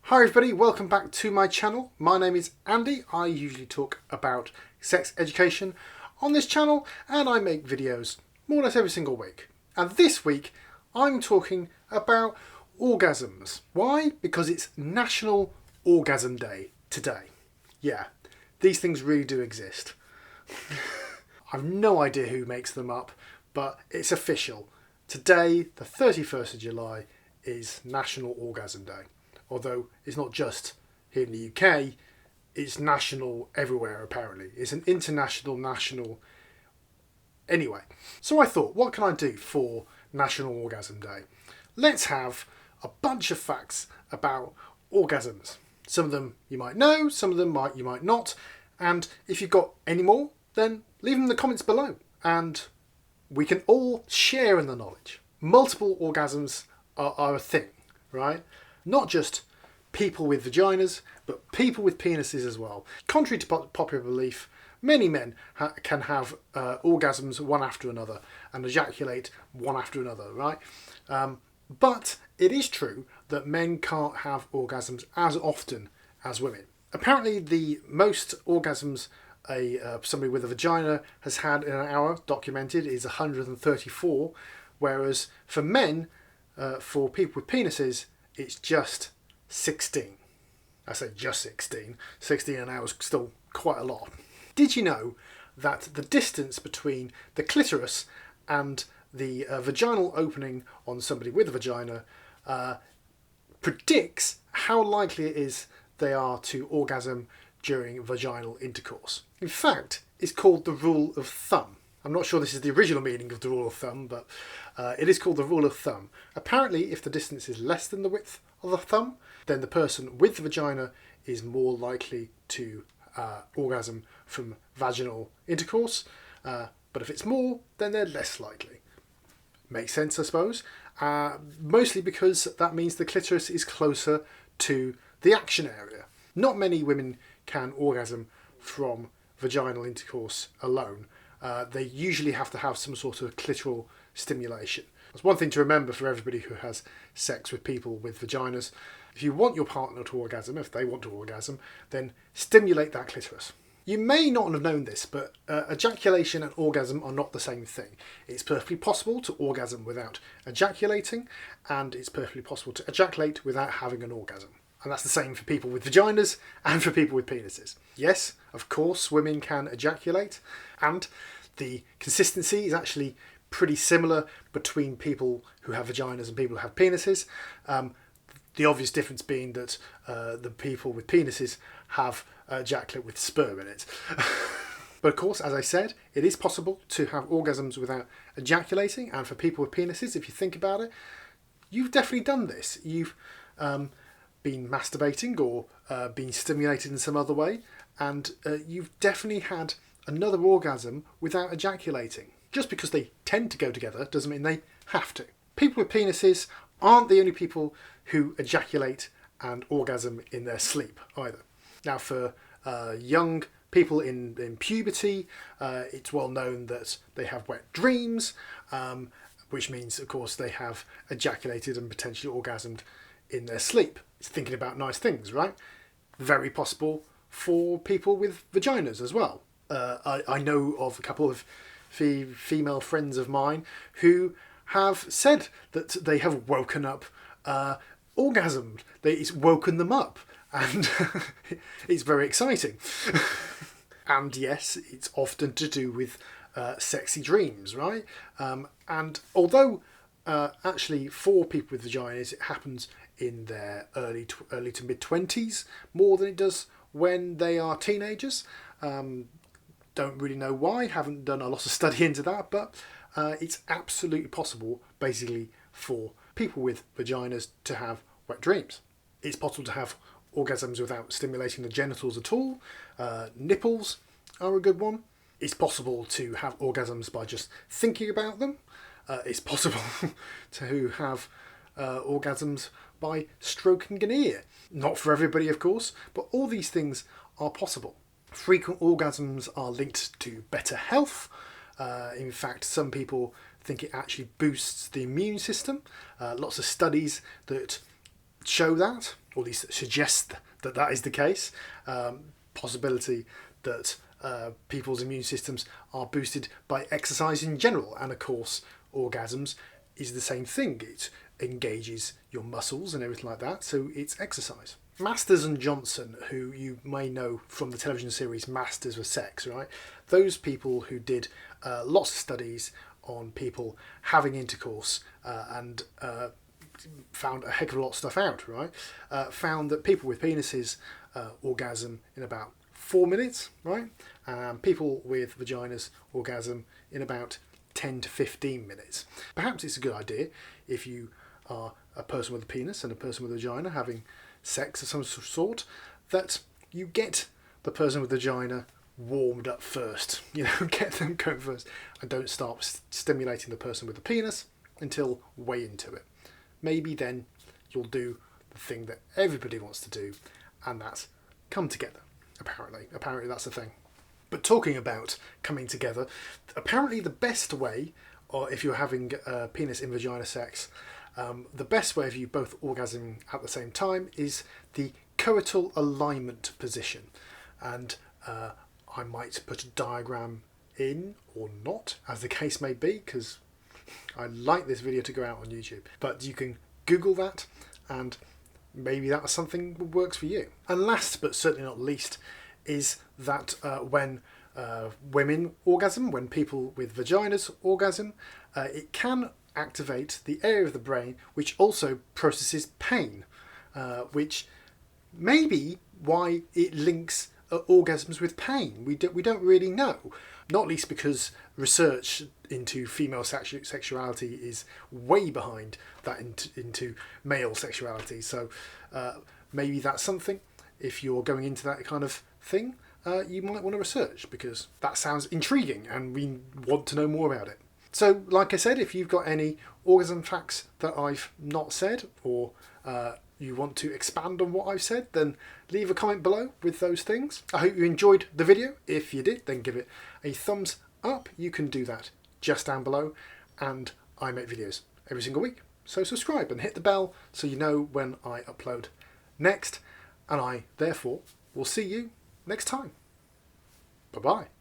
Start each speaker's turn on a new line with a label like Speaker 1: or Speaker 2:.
Speaker 1: Hi everybody, welcome back to my channel. My name is Andy. I usually talk about sex education on this channel and I make videos more or less every single week. And this week I'm talking about orgasms. Why? Because it's National Orgasm Day today. Yeah, these things really do exist. I've no idea who makes them up, but it's official. Today, the 31st of July, is National Orgasm Day. Although it's not just here in the UK, it's national everywhere apparently. It's an national. Anyway, so I thought, what can I do for National Orgasm Day? Let's have a bunch of facts about orgasms. Some of them you might know, some of them you might not. And if you've got any more, then leave them in the comments below. And we can all share in the knowledge. Multiple orgasms are a thing, right? Not just people with vaginas, but people with penises as well. Contrary to popular belief, many men can have orgasms one after another and ejaculate one after another, right? But it is true that men can't have orgasms as often as women. Apparently, the most orgasms somebody with a vagina has had in an hour documented is 134, whereas for men, for people with penises, it's just 16. I say just 16. 16 an hour is still quite a lot. Did you know that the distance between the clitoris and the vaginal opening on somebody with a vagina predicts how likely it is they are to orgasm during vaginal intercourse? In fact, it's called the rule of thumb. I'm not sure this is the original meaning of the rule of thumb, but it is called the rule of thumb. Apparently, if the distance is less than the width of the thumb, then the person with the vagina is more likely to orgasm from vaginal intercourse. But if it's more, then they're less likely. Makes sense, I suppose. Mostly because that means the clitoris is closer to the action area. Not many women can orgasm from vaginal intercourse alone. They usually have to have some sort of clitoral stimulation. That's one thing to remember for everybody who has sex with people with vaginas. If you want your partner to orgasm, if they want to orgasm, then stimulate that clitoris. You may not have known this, but ejaculation and orgasm are not the same thing. It's perfectly possible to orgasm without ejaculating, and it's perfectly possible to ejaculate without having an orgasm. And that's the same for people with vaginas and for people with penises. Yes, of course, women can ejaculate, and the consistency is actually pretty similar between people who have vaginas and people who have penises. The obvious difference being that the people with penises have ejaculate with sperm in it. But of course, as I said, it is possible to have orgasms without ejaculating, and for people with penises, if you think about it, you've definitely done this. You've been masturbating or been stimulated in some other way, and you've definitely had another orgasm without ejaculating. Just because they tend to go together doesn't mean they have to. People with penises aren't the only people who ejaculate and orgasm in their sleep either. Now, for young people in puberty, it's well known that they have wet dreams, which means, of course, they have ejaculated and potentially orgasmed in their sleep. It's thinking about nice things, right? Very possible for people with vaginas as well. I know of a couple of female friends of mine who have said that they have woken up orgasmed. It's woken them up, and it's very exciting. And yes, it's often to do with sexy dreams, right? And although actually for people with vaginas it happens in their early to mid-20s more than it does when they are teenagers. Don't really know why, haven't done a lot of study into that, but it's absolutely possible basically for people with vaginas to have wet dreams. It's possible to have orgasms without stimulating the genitals at all. Nipples are a good one. It's possible to have orgasms by just thinking about them. It's possible to have orgasms by stroking an ear. Not for everybody, of course, but all these things are possible. Frequent orgasms are linked to better health. In fact, some people think it actually boosts the immune system. Lots of studies that show that. or at least suggest that that is the case. Possibility that people's immune systems are boosted by exercise in general, and of course orgasms is the same thing. It engages your muscles and everything like that, so it's exercise. Masters and Johnson, who you may know from the television series Masters of Sex, right? Those people who did lots of studies on people having intercourse and found a heck of a lot of stuff out, right? Found that people with penises orgasm in about 4 minutes, right? People with vaginas orgasm in about 10 to 15 minutes. Perhaps it's a good idea if you are a person with a penis and a person with a vagina having sex of some sort, that you get the person with the vagina warmed up first. You know, get them going first, and don't start stimulating the person with the penis until way into it. Maybe then you'll do the thing that everybody wants to do, and that's come together. Apparently that's a thing. But talking about coming together, apparently the best way, or if you're having penis in vagina sex, the best way of you both orgasming at the same time is the coital alignment position. And I might put a diagram in or not, as the case may be, because I'd like this video to go out on YouTube. But you can Google that, and maybe that's something that works for you. And last but certainly not least is that when women orgasm, when people with vaginas orgasm, it can activate the area of the brain which also processes pain, which may be why it links orgasms with pain. We don't really know, not least because research into female sexuality is way behind that into male sexuality. So maybe that's something, if you're going into that kind of thing, you might want to research, because that sounds intriguing and we want to know more about it. So like I said, if you've got any orgasm facts that I've not said, or you want to expand on what I've said, then leave a comment below with those things. I hope you enjoyed the video. If you did, then give it a thumbs up. You can do that just down below, and I make videos every single week. So subscribe and hit the bell so you know when I upload next, and I therefore will see you next time. Bye bye.